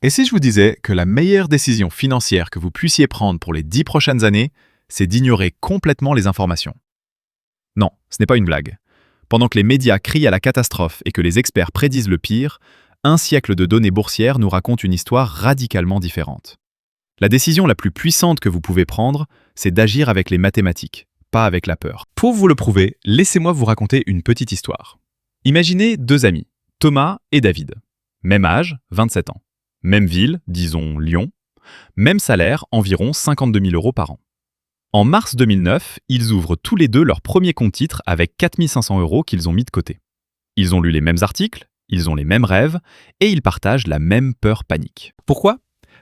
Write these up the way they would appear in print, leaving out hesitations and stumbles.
Et si je vous disais que la meilleure décision financière que vous puissiez prendre pour les 10 prochaines années, c'est d'ignorer complètement les informations? Non, ce n'est pas une blague. Pendant que les médias crient à la catastrophe et que les experts prédisent le pire, un siècle de données boursières nous raconte une histoire radicalement différente. La décision la plus puissante que vous pouvez prendre, c'est d'agir avec les mathématiques, pas avec la peur. Pour vous le prouver, laissez-moi vous raconter une petite histoire. Imaginez deux amis, Thomas et David. Même âge, 27 ans. Même ville, disons Lyon. Même salaire, environ 52 000 € par an. En mars 2009, ils ouvrent tous les deux leur premier compte titre avec 4 500 € qu'ils ont mis de côté. Ils ont lu les mêmes articles, ils ont les mêmes rêves et ils partagent la même peur panique. Pourquoi ?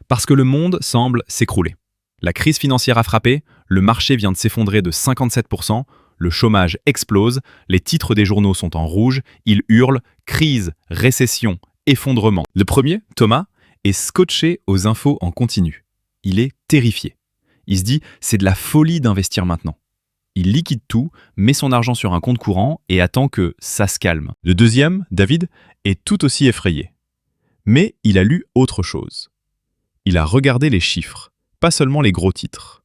Parce que le monde semble s'écrouler. La crise financière a frappé, le marché vient de s'effondrer de 57%, le chômage explose, les titres des journaux sont en rouge, ils hurlent « crise, récession, effondrement ». Le premier, Thomas, est scotché aux infos en continu. Il est terrifié. Il se dit « c'est de la folie d'investir maintenant ». Il liquide tout, met son argent sur un compte courant et attend que ça se calme. Le deuxième, David, est tout aussi effrayé. Mais il a lu autre chose. Il a regardé les chiffres, pas seulement les gros titres.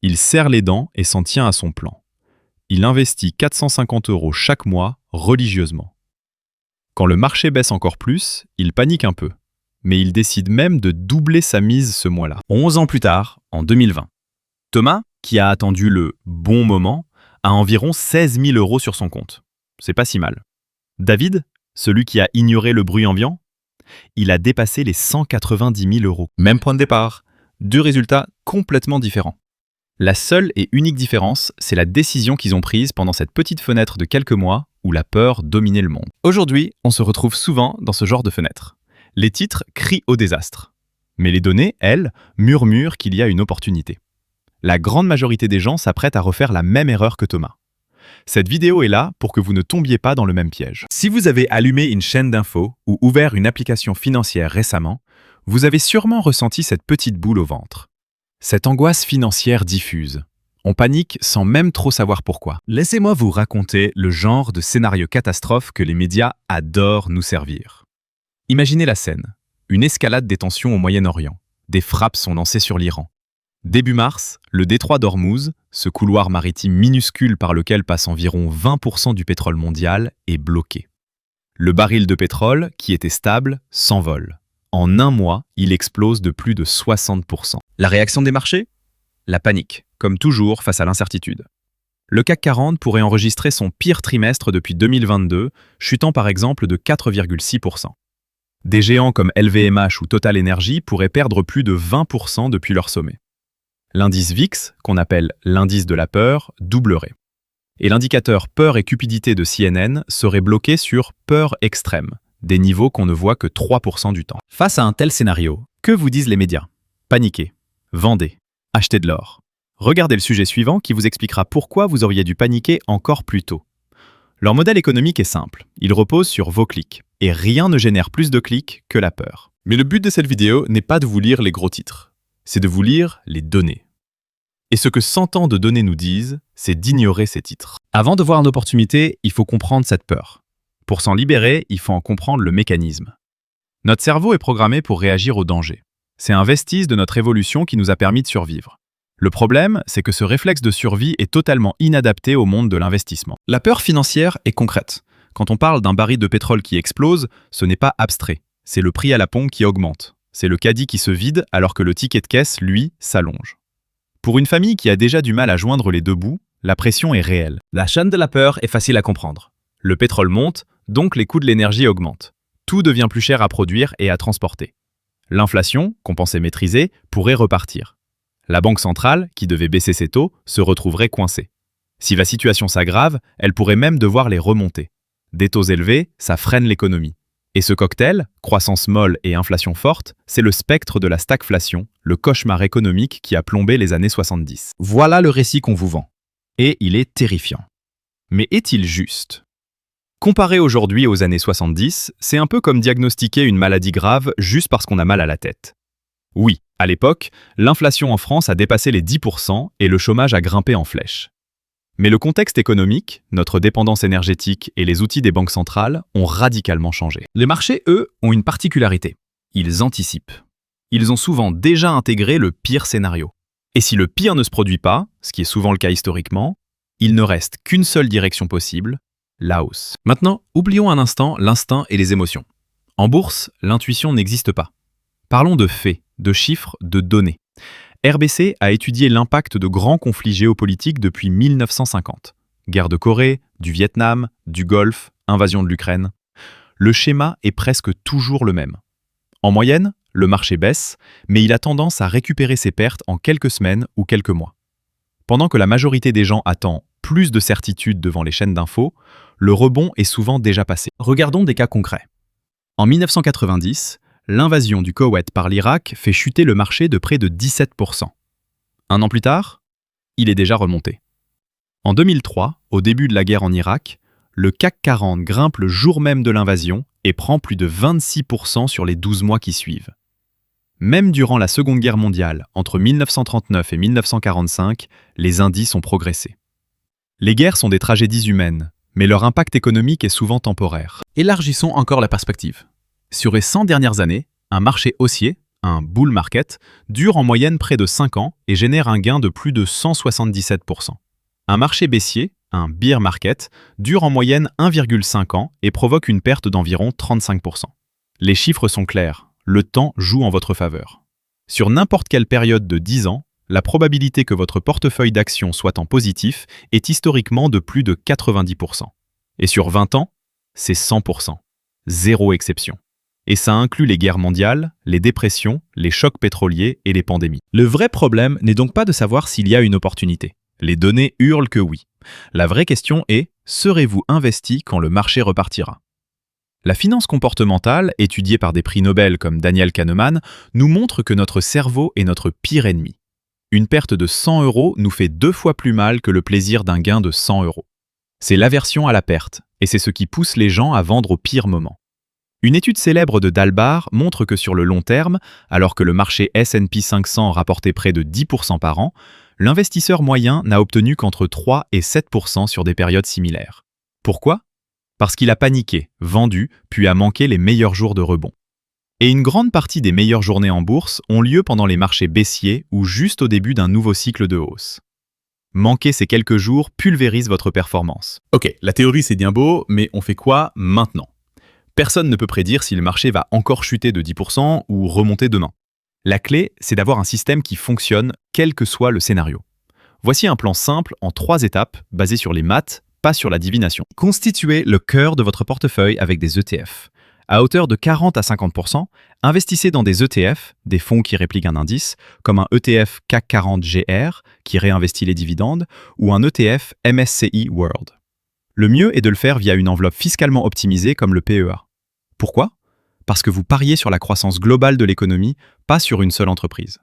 Il serre les dents et s'en tient à son plan. Il investit 450 € chaque mois religieusement. Quand le marché baisse encore plus, il panique un peu. Mais il décide même de doubler sa mise ce mois-là. 11 ans plus tard, en 2020, Thomas, qui a attendu le bon moment, a environ 16 000 € sur son compte. C'est pas si mal. David, celui qui a ignoré le bruit ambiant, il a dépassé les 190 000 €. Même point de départ, deux résultats complètement différents. La seule et unique différence, c'est la décision qu'ils ont prise pendant cette petite fenêtre de quelques mois où la peur dominait le monde. Aujourd'hui, on se retrouve souvent dans ce genre de fenêtre. Les titres crient au désastre. Mais les données, elles, murmurent qu'il y a une opportunité. La grande majorité des gens s'apprêtent à refaire la même erreur que Thomas. Cette vidéo est là pour que vous ne tombiez pas dans le même piège. Si vous avez allumé une chaîne d'infos ou ouvert une application financière récemment, vous avez sûrement ressenti cette petite boule au ventre. Cette angoisse financière diffuse. On panique sans même trop savoir pourquoi. Laissez-moi vous raconter le genre de scénario catastrophe que les médias adorent nous servir. Imaginez la scène. Une escalade des tensions au Moyen-Orient. Des frappes sont lancées sur l'Iran. Début mars, le détroit d'Ormuz, ce couloir maritime minuscule par lequel passe environ 20% du pétrole mondial, est bloqué. Le baril de pétrole, qui était stable, s'envole. En un mois, il explose de plus de 60%. La réaction des marchés ? La panique, comme toujours face à l'incertitude. Le CAC 40 pourrait enregistrer son pire trimestre depuis 2022, chutant par exemple de 4,6%. Des géants comme LVMH ou Total Energy pourraient perdre plus de 20% depuis leur sommet. L'indice VIX, qu'on appelle l'indice de la peur, doublerait. Et l'indicateur peur et cupidité de CNN serait bloqué sur peur extrême, des niveaux qu'on ne voit que 3% du temps. Face à un tel scénario, que vous disent les médias ? Paniquez, vendez, achetez de l'or. Regardez le sujet suivant qui vous expliquera pourquoi vous auriez dû paniquer encore plus tôt. Leur modèle économique est simple, il repose sur vos clics, et rien ne génère plus de clics que la peur. Mais le but de cette vidéo n'est pas de vous lire les gros titres, c'est de vous lire les données. Et ce que 100 ans de données nous disent, c'est d'ignorer ces titres. Avant de voir une opportunité, il faut comprendre cette peur. Pour s'en libérer, il faut en comprendre le mécanisme. Notre cerveau est programmé pour réagir au danger. C'est un vestige de notre évolution qui nous a permis de survivre. Le problème, c'est que ce réflexe de survie est totalement inadapté au monde de l'investissement. La peur financière est concrète. Quand on parle d'un baril de pétrole qui explose, ce n'est pas abstrait. C'est le prix à la pompe qui augmente. C'est le caddie qui se vide alors que le ticket de caisse, lui, s'allonge. Pour une famille qui a déjà du mal à joindre les deux bouts, la pression est réelle. La chaîne de la peur est facile à comprendre. Le pétrole monte, donc les coûts de l'énergie augmentent. Tout devient plus cher à produire et à transporter. L'inflation, qu'on pensait maîtriser, pourrait repartir. La banque centrale, qui devait baisser ses taux, se retrouverait coincée. Si la situation s'aggrave, elle pourrait même devoir les remonter. Des taux élevés, ça freine l'économie. Et ce cocktail, croissance molle et inflation forte, c'est le spectre de la stagflation, le cauchemar économique qui a plombé les années 70. Voilà le récit qu'on vous vend. Et il est terrifiant. Mais est-il juste ? Comparé aujourd'hui aux années 70, c'est un peu comme diagnostiquer une maladie grave juste parce qu'on a mal à la tête. Oui, à l'époque, l'inflation en France a dépassé les 10% et le chômage a grimpé en flèche. Mais le contexte économique, notre dépendance énergétique et les outils des banques centrales ont radicalement changé. Les marchés, eux, ont une particularité. Ils anticipent. Ils ont souvent déjà intégré le pire scénario. Et si le pire ne se produit pas, ce qui est souvent le cas historiquement, il ne reste qu'une seule direction possible, la hausse. Maintenant, oublions un instant l'instinct et les émotions. En bourse, l'intuition n'existe pas. Parlons de faits, de chiffres, de données. RBC a étudié l'impact de grands conflits géopolitiques depuis 1950. Guerre de Corée, du Vietnam, du Golfe, invasion de l'Ukraine. Le schéma est presque toujours le même. En moyenne, le marché baisse, mais il a tendance à récupérer ses pertes en quelques semaines ou quelques mois. Pendant que la majorité des gens attend plus de certitude devant les chaînes d'infos, le rebond est souvent déjà passé. Regardons des cas concrets. En 1990, l'invasion du Koweït par l'Irak fait chuter le marché de près de 17%. Un an plus tard, il est déjà remonté. En 2003, au début de la guerre en Irak, le CAC 40 grimpe le jour même de l'invasion et prend plus de 26% sur les 12 mois qui suivent. Même durant la Seconde Guerre mondiale, entre 1939 et 1945, les indices ont progressé. Les guerres sont des tragédies humaines, mais leur impact économique est souvent temporaire. Élargissons encore la perspective. Sur les 100 dernières années, un marché haussier, un bull market, dure en moyenne près de 5 ans et génère un gain de plus de 177%. Un marché baissier, un bear market, dure en moyenne 1,5 ans et provoque une perte d'environ 35%. Les chiffres sont clairs, le temps joue en votre faveur. Sur n'importe quelle période de 10 ans, la probabilité que votre portefeuille d'actions soit en positif est historiquement de plus de 90%. Et sur 20 ans, c'est 100%. Zéro exception. Et ça inclut les guerres mondiales, les dépressions, les chocs pétroliers et les pandémies. Le vrai problème n'est donc pas de savoir s'il y a une opportunité. Les données hurlent que oui. La vraie question est, serez-vous investi quand le marché repartira ? La finance comportementale, étudiée par des prix Nobel comme Daniel Kahneman, nous montre que notre cerveau est notre pire ennemi. Une perte de 100 € nous fait 2 fois plus mal que le plaisir d'un gain de 100 €. C'est l'aversion à la perte, et c'est ce qui pousse les gens à vendre au pire moment. Une étude célèbre de Dalbar montre que sur le long terme, alors que le marché S&P 500 rapportait près de 10% par an, l'investisseur moyen n'a obtenu qu'entre 3 et 7% sur des périodes similaires. Pourquoi ? Parce qu'il a paniqué, vendu, puis a manqué les meilleurs jours de rebond. Et une grande partie des meilleures journées en bourse ont lieu pendant les marchés baissiers ou juste au début d'un nouveau cycle de hausse. Manquer ces quelques jours pulvérise votre performance. Ok, la théorie c'est bien beau, mais on fait quoi maintenant ? Personne ne peut prédire si le marché va encore chuter de 10% ou remonter demain. La clé, c'est d'avoir un système qui fonctionne, quel que soit le scénario. Voici un plan simple en 3 étapes, basé sur les maths, pas sur la divination. Constituez le cœur de votre portefeuille avec des ETF. À hauteur de 40 à 50%, investissez dans des ETF, des fonds qui répliquent un indice, comme un ETF CAC 40 GR, qui réinvestit les dividendes, ou un ETF MSCI World. Le mieux est de le faire via une enveloppe fiscalement optimisée comme le PEA. Pourquoi ? Parce que vous pariez sur la croissance globale de l'économie, pas sur une seule entreprise.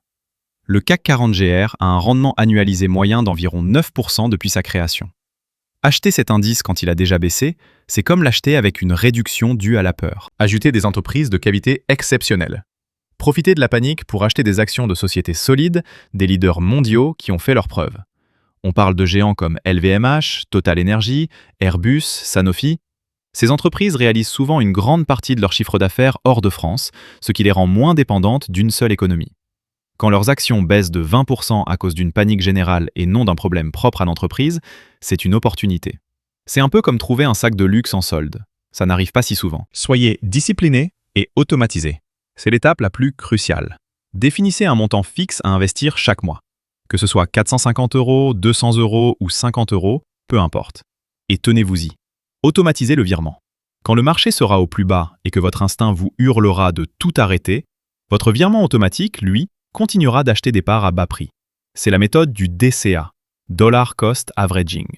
Le CAC 40 GR a un rendement annualisé moyen d'environ 9% depuis sa création. Acheter cet indice quand il a déjà baissé, c'est comme l'acheter avec une réduction due à la peur. Ajoutez des entreprises de qualité exceptionnelle. Profitez de la panique pour acheter des actions de sociétés solides, des leaders mondiaux qui ont fait leurs preuves. On parle de géants comme LVMH, Total Energy, Airbus, Sanofi. Ces entreprises réalisent souvent une grande partie de leur chiffre d'affaires hors de France, ce qui les rend moins dépendantes d'une seule économie. Quand leurs actions baissent de 20% à cause d'une panique générale et non d'un problème propre à l'entreprise, c'est une opportunité. C'est un peu comme trouver un sac de luxe en solde. Ça n'arrive pas si souvent. Soyez discipliné et automatisé. C'est l'étape la plus cruciale. Définissez un montant fixe à investir chaque mois. Que ce soit 450 €, 200 € ou 50 €, peu importe. Et tenez-vous-y. Automatisez le virement. Quand le marché sera au plus bas et que votre instinct vous hurlera de tout arrêter, votre virement automatique, lui, continuera d'acheter des parts à bas prix. C'est la méthode du DCA, Dollar Cost Averaging.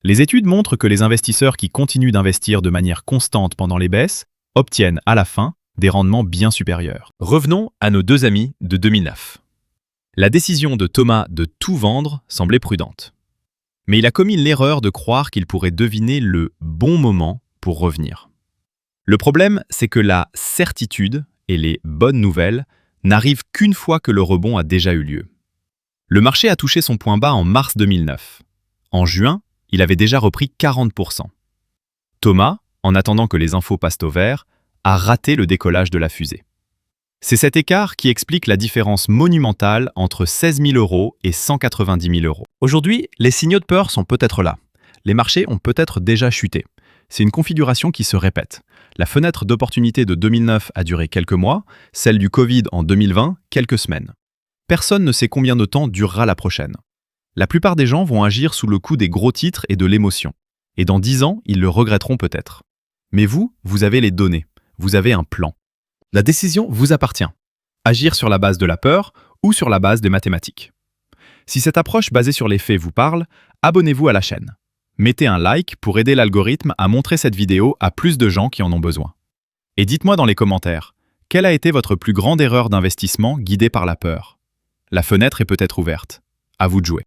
Les études montrent que les investisseurs qui continuent d'investir de manière constante pendant les baisses obtiennent à la fin des rendements bien supérieurs. Revenons à nos 2 amis de 2009. La décision de Thomas de tout vendre semblait prudente. Mais il a commis l'erreur de croire qu'il pourrait deviner le bon moment pour revenir. Le problème, c'est que la certitude et les bonnes nouvelles n'arrive qu'une fois que le rebond a déjà eu lieu. Le marché a touché son point bas en mars 2009. En juin, il avait déjà repris 40%. Thomas, en attendant que les infos passent au vert, a raté le décollage de la fusée. C'est cet écart qui explique la différence monumentale entre 16 000 € et 190 000 €. Aujourd'hui, les signaux de peur sont peut-être là. Les marchés ont peut-être déjà chuté. C'est une configuration qui se répète. La fenêtre d'opportunité de 2009 a duré quelques mois, celle du Covid en 2020, quelques semaines. Personne ne sait combien de temps durera la prochaine. La plupart des gens vont agir sous le coup des gros titres et de l'émotion. Et dans 10 ans, ils le regretteront peut-être. Mais vous avez les données. Vous avez un plan. La décision vous appartient. Agir sur la base de la peur ou sur la base des mathématiques. Si cette approche basée sur les faits vous parle, abonnez-vous à la chaîne. Mettez un like pour aider l'algorithme à montrer cette vidéo à plus de gens qui en ont besoin. Et dites-moi dans les commentaires, quelle a été votre plus grande erreur d'investissement guidée par la peur? La fenêtre est peut-être ouverte. À vous de jouer.